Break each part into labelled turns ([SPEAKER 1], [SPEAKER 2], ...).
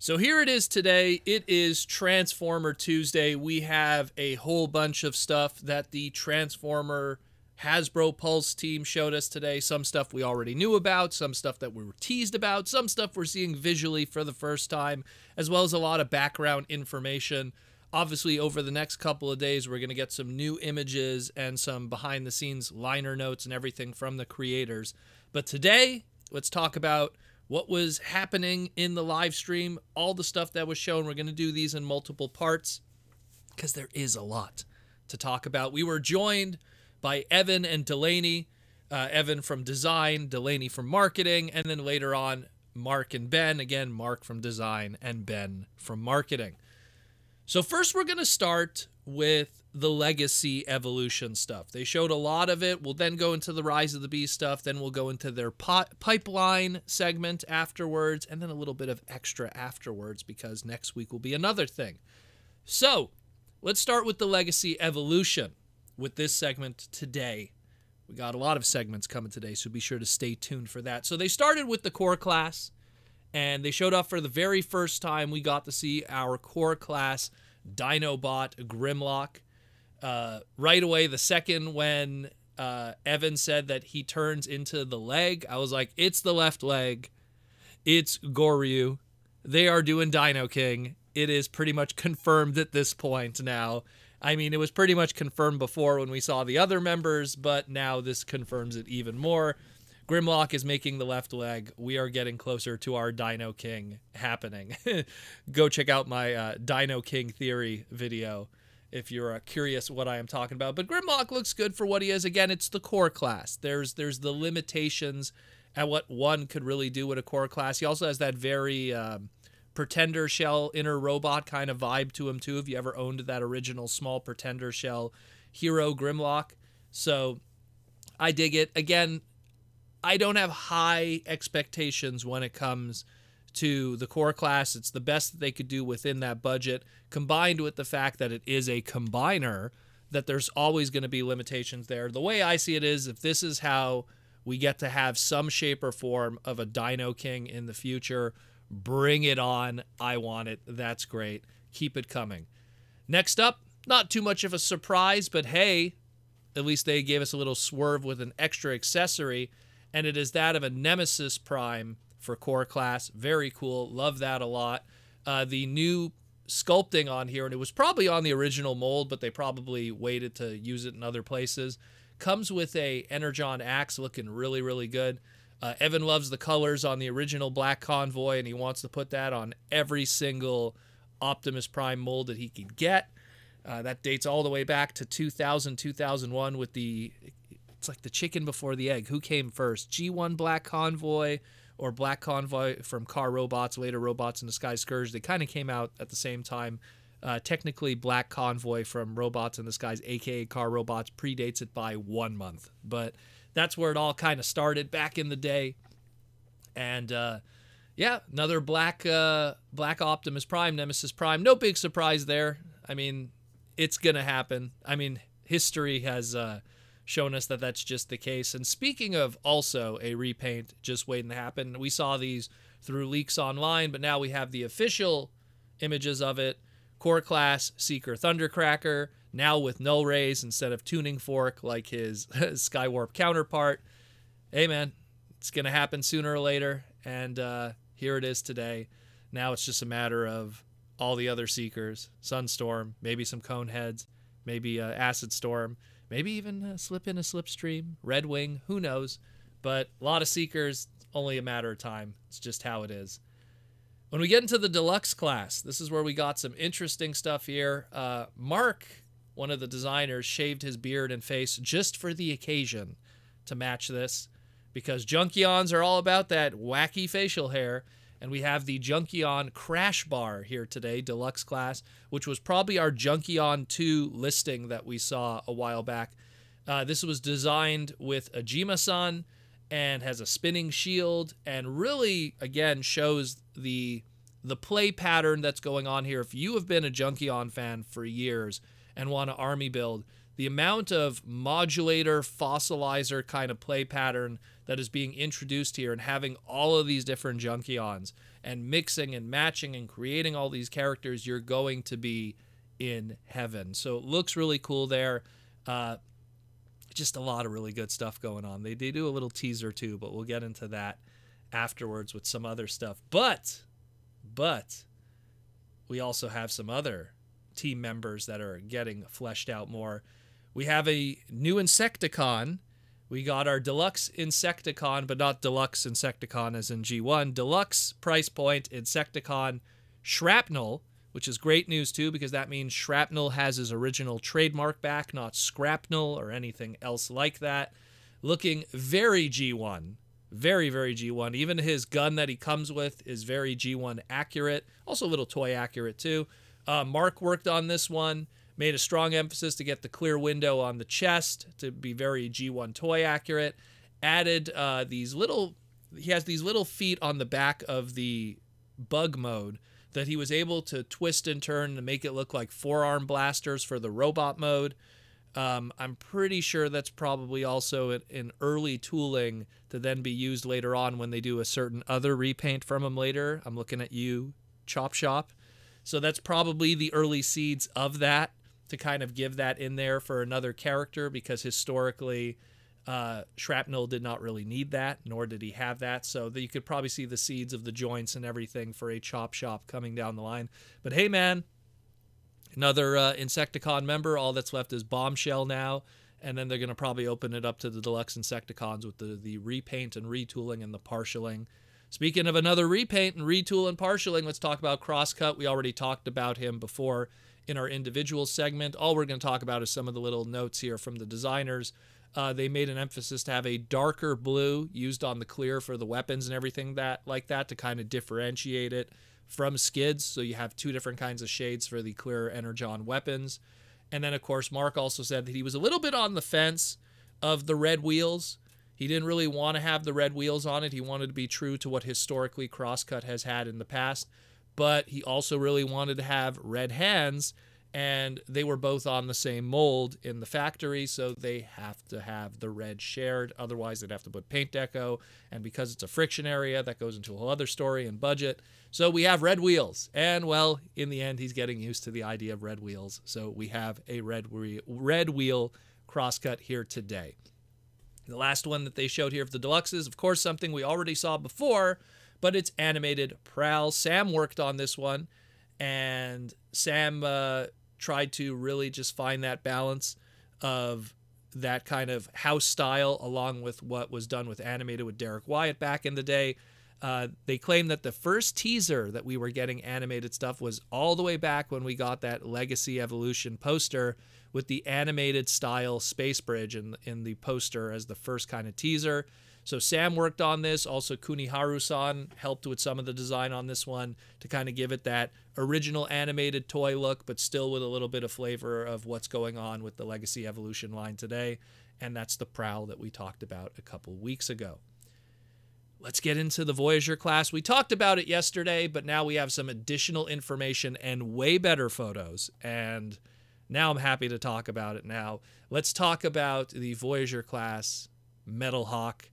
[SPEAKER 1] So here it is today. It is Transformer Tuesday. We have a whole bunch of stuff that the Transformer Hasbro Pulse team showed us today. Some stuff we already knew about, some stuff that we were teased about, some stuff we're seeing visually for the first time, as well as a lot of background information. Obviously, over the next couple of days, we're going to get some new images and some behind-the-scenes liner notes and everything from the creators. But today, let's talk about what was happening in the live stream, all the stuff that was shown. We're going to do these in multiple parts because there is a lot to talk about. We were joined by Evan and Delaney. Evan from design, Delaney from marketing, and then later on, Mark and Ben. Again, Mark from design and Ben from marketing. So first, we're going to start with the Legacy Evolution stuff. They showed a lot of it. We'll then go into the Rise of the Beast stuff. Then we'll go into their pipeline segment afterwards, and then a little bit of extra afterwards because next week will be another thing. So let's start with the Legacy Evolution with this segment today. We got a lot of segments coming today, so be sure to stay tuned for that. So they started with the core class, and they showed off for the very first time. We got to see our core class Dinobot Grimlock. Right away, the second when Evan said that he turns into the leg, I was like, it's the left leg. It's Goryu. They are doing Dino King. It is pretty much confirmed at this point now. I mean, it was pretty much confirmed before when we saw the other members, but now this confirms it even more. Grimlock is making the left leg. We are getting closer to our Dino King happening. Go check out my Dino King theory video if you're curious what I am talking about. But Grimlock looks good for what he is. Again, it's the core class. There's the limitations at what one could really do with a core class. He also has that very Pretender Shell inner robot kind of vibe to him too, if you ever owned that original small Pretender Shell hero Grimlock. So I dig it. Again, I don't have high expectations when it comes to the core class. It's the best that they could do within that budget, combined with the fact that it is a combiner, that there's always going to be limitations there. The way I see it is, if this is how we get to have some shape or form of a Dino King in the future, bring it on. I want it. That's great. Keep it coming. Next up, not too much of a surprise, but hey, at least they gave us a little swerve with an extra accessory, and it is that of a Nemesis Prime for core class. Very cool. Love that a lot. The new sculpting on here, and it was probably on the original mold, but they probably waited to use it in other places, comes with a Energon axe looking really, really good. Evan loves the colors on the original Black Convoy, and he wants to put that on every single Optimus Prime mold that he can get. That dates all the way back to 2000, 2001 with the... It's like the chicken before the egg. Who came first? G1 Black Convoy or Black Convoy from Car Robots, later Robots in Disguise Scourge? They kind of came out at the same time. Technically, Black Convoy from Robots in Disguise, a.k.a. Car Robots, predates it by 1 month. But that's where it all kind of started back in the day. And, yeah, another Black Optimus Prime, Nemesis Prime. No big surprise there. I mean, it's going to happen. I mean, history has... shown us that that's just the case. And speaking of also a repaint just waiting to happen, we saw these through leaks online, but now we have the official images of it. Core class Seeker Thundercracker, now with null rays instead of tuning fork like his Skywarp counterpart. Hey man, it's going to happen sooner or later, and here it is today. Now it's just a matter of all the other Seekers, Sunstorm, maybe some Coneheads, maybe Acid Storm, maybe even slip in a Slipstream, Red Wing, who knows. But a lot of Seekers, only a matter of time. It's just how it is. When we get into the deluxe class, this is where we got some interesting stuff here. Mark, one of the designers, shaved his beard and face just for the occasion to match this, because Junkions are all about that wacky facial hair. And we have the Junkion Crash Bar here today, deluxe class, which was probably our Junkion 2 listing that we saw a while back. This was designed with Ajima-san and has a spinning shield, and really, again, shows the play pattern that's going on here. If you have been a Junkion fan for years and want an army build, the amount of modulator, fossilizer kind of play pattern that is being introduced here, and having all of these different Junkions and mixing and matching and creating all these characters, you're going to be in heaven. So it looks really cool there. Just a lot of really good stuff going on. They do a little teaser too, but we'll get into that afterwards with some other stuff. But we also have some other team members that are getting fleshed out more. We have a new Insecticon. We got our Deluxe Insecticon, but not Deluxe Insecticon as in G1. Deluxe price point Insecticon Shrapnel, which is great news too, because that means Shrapnel has his original trademark back, not Scrapnel or anything else like that. Looking very G1. Very, very G1. Even his gun that he comes with is very G1 accurate. Also a little toy accurate too. Mark worked on this one, made a strong emphasis to get the clear window on the chest to be very G1 toy accurate. Added he has these little feet on the back of the bug mode that he was able to twist and turn to make it look like forearm blasters for the robot mode. I'm pretty sure that's probably also in early tooling to then be used later on when they do a certain other repaint from him later. I'm looking at you, Chop Shop. So that's probably the early seeds of that, to kind of give that in there for another character, because historically Shrapnel did not really need that, nor did he have that. So that you could probably see the seeds of the joints and everything for a Chop Shop coming down the line. But hey, man, another Insecticon member. All that's left is Bombshell now, and then they're going to probably open it up to the Deluxe Insecticons with the repaint and retooling and the partialing. Speaking of another repaint and retool and partialing, let's talk about Crosscut. We already talked about him before in our individual segment. All we're going to talk about is some of the little notes here from the designers. They made an emphasis to have a darker blue used on the clear for the weapons and everything like that to kind of differentiate it from Skids. So you have two different kinds of shades for the clear Energon weapons. And then, of course, Mark also said that he was a little bit on the fence of the red wheels. He didn't really want to have the red wheels on it. He wanted to be true to what historically Crosscut has had in the past. But he also really wanted to have red hands, and they were both on the same mold in the factory, so they have to have the red shared. Otherwise, they'd have to put paint deco, and because it's a friction area, that goes into a whole other story and budget. So we have red wheels, and, well, in the end, he's getting used to the idea of red wheels. So we have a red wheel Crosscut here today. The last one that they showed here of the Deluxes, of course, something we already saw before, but it's animated Prowl. Sam worked on this one, and Sam tried to really just find that balance of that kind of house style along with what was done with animated with Derek Wyatt back in the day. They claim that the first teaser that we were getting animated stuff was all the way back when we got that Legacy Evolution poster with the animated style Space Bridge in the poster as the first kind of teaser. So Sam worked on this. Also, Kuniharu-san helped with some of the design on this one to kind of give it that original animated toy look, but still with a little bit of flavor of what's going on with the Legacy Evolution line today. And that's the Prowl that we talked about a couple weeks ago. Let's get into the Voyager class. We talked about it yesterday, but now we have some additional information and way better photos. And now I'm happy to talk about it now. Let's talk about the Voyager class Metal Hawk.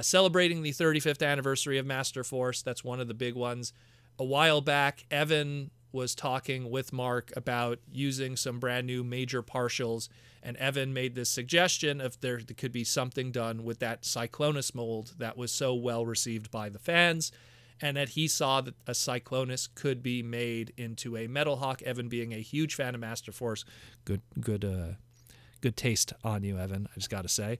[SPEAKER 1] Celebrating the 35th anniversary of Master Force. That's one of the big ones. A while back, Evan was talking with Mark about using some brand new major partials, and Evan made this suggestion if there could be something done with that Cyclonus mold that was so well received by the fans, and that he saw that a Cyclonus could be made into a Metal Hawk. Evan being a huge fan of Master Force. Good taste on you, Evan, I just got to say.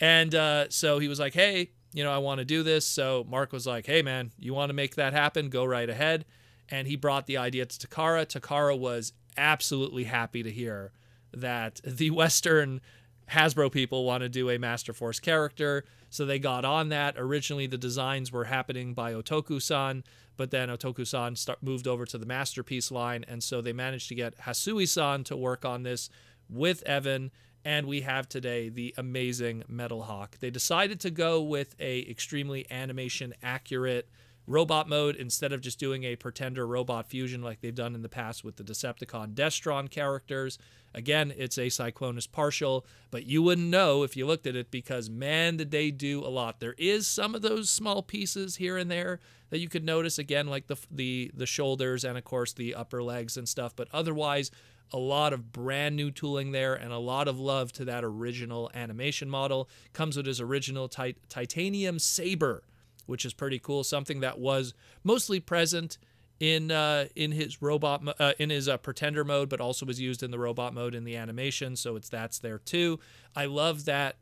[SPEAKER 1] And so he was like, hey, I want to do this. So Mark was like, hey, man, you want to make that happen? Go right ahead. And he brought the idea to Takara. Takara was absolutely happy to hear that the Western Hasbro people want to do a Master Force character. So they got on that. Originally, the designs were happening by Otoku-san, but then Otoku-san moved over to the Masterpiece line. And so they managed to get Hasui-san to work on this with Evan. And we have today the amazing Metal Hawk. They decided to go with a extremely animation accurate robot mode, instead of just doing a pretender robot fusion like they've done in the past with the Decepticon Destron characters. Again, it's a Cyclonus partial, but you wouldn't know if you looked at it because, man, did they do a lot. There is some of those small pieces here and there that you could notice, again, like the shoulders and, of course, the upper legs and stuff, but otherwise, a lot of brand new tooling there and a lot of love to that original animation model. Comes with his original titanium saber, which is pretty cool, something that was mostly present in his pretender mode, but also was used in the robot mode in the animation, so that's there too. I love that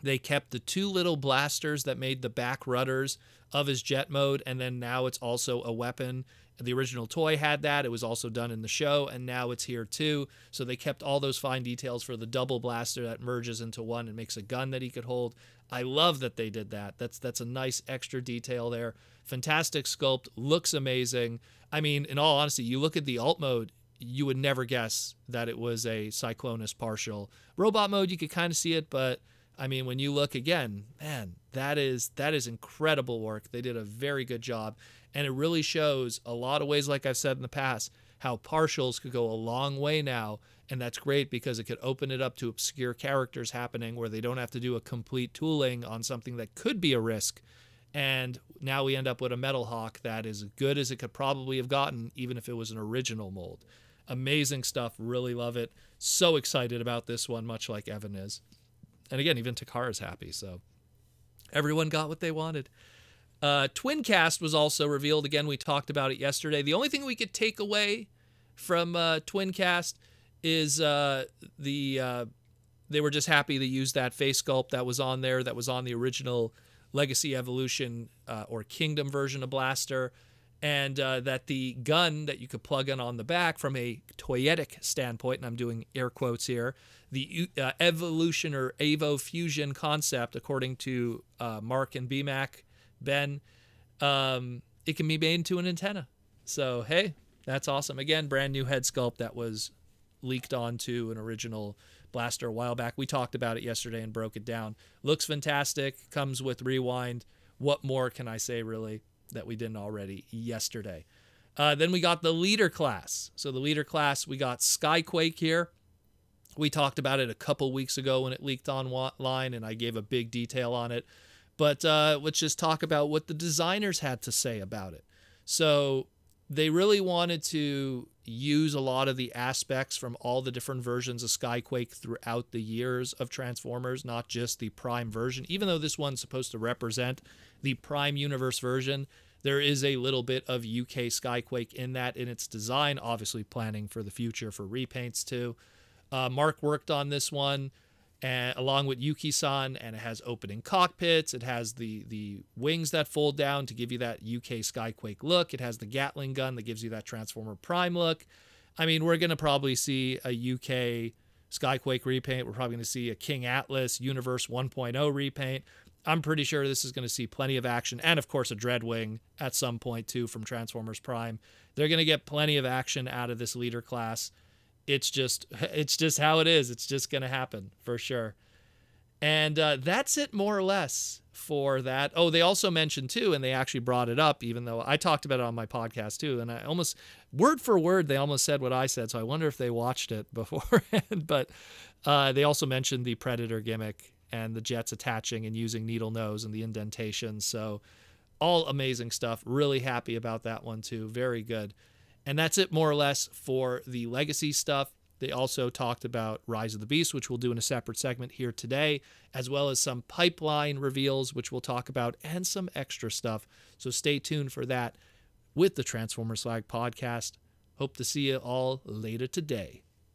[SPEAKER 1] they kept the two little blasters that made the back rudders of his jet mode, and then now it's also a weapon. The original toy had that. It was also done in the show, and now it's here too. So they kept all those fine details for the double blaster that merges into one and makes a gun that he could hold. I love that they did that. That's a nice extra detail there. Fantastic sculpt, looks amazing. I mean, in all honesty, you look at the alt mode, you would never guess that it was a Cyclonus partial. Robot mode, you could kind of see it, but I mean, when you look again, man, that is incredible work. They did a very good job, and it really shows a lot of ways, like I've said in the past, how partials could go a long way now, and that's great because it could open it up to obscure characters happening where they don't have to do a complete tooling on something that could be a risk. And now we end up with a Metal Hawk that is as good as it could probably have gotten, even if it was an original mold. Amazing stuff. Really love it. So excited about this one, much like Evan is. And again, even Takara's happy, so everyone got what they wanted. Twincast was also revealed. Again, we talked about it yesterday. The only thing we could take away from Twincast is they were just happy to use that face sculpt that was on there, that was on the original Legacy Evolution or Kingdom version of Blaster, and that the gun that you could plug in on the back from a toyetic standpoint, and I'm doing air quotes here, the Evolution or Evo Fusion concept, according to Mark and BMAC, Ben, it can be made into an antenna. So, hey, that's awesome. Again, brand new head sculpt that was leaked onto an original Blaster a while back. We talked about it yesterday and broke it down. Looks fantastic. Comes with Rewind. What more can I say, really, that we didn't already yesterday? Then we got the leader class. So the leader class, we got Skyquake here. We talked about it a couple weeks ago when it leaked online, and I gave a big detail on it. But let's just talk about what the designers had to say about it. So they really wanted to use a lot of the aspects from all the different versions of Skyquake throughout the years of Transformers, not just the Prime version. Even though this one's supposed to represent the Prime Universe version, there is a little bit of UK Skyquake in that in its design, obviously planning for the future for repaints too. Mark worked on this one along with Yuki-san, and it has opening cockpits. It has the wings that fold down to give you that UK Skyquake look. It has the Gatling gun that gives you that Transformer Prime look. I mean, we're going to probably see a UK Skyquake repaint. We're probably going to see a King Atlas Universe 1.0 repaint. I'm pretty sure this is going to see plenty of action, and of course a Dreadwing at some point too from Transformers Prime. They're going to get plenty of action out of this leader class. It's just how it is. It's just going to happen for sure. And that's it more or less for that. Oh, they also mentioned too, and they actually brought it up, even though I talked about it on my podcast too. And I almost, word for word, they almost said what I said. So I wonder if they watched it beforehand. But they also mentioned the Predator gimmick and the jets attaching and using needle nose and the indentation. So all amazing stuff. Really happy about that one too. Very good. And that's it more or less for the Legacy stuff. They also talked about Rise of the Beast, which we'll do in a separate segment here today, as well as some pipeline reveals, which we'll talk about, and some extra stuff. So stay tuned for that with the Transformers Swag podcast. Hope to see you all later today.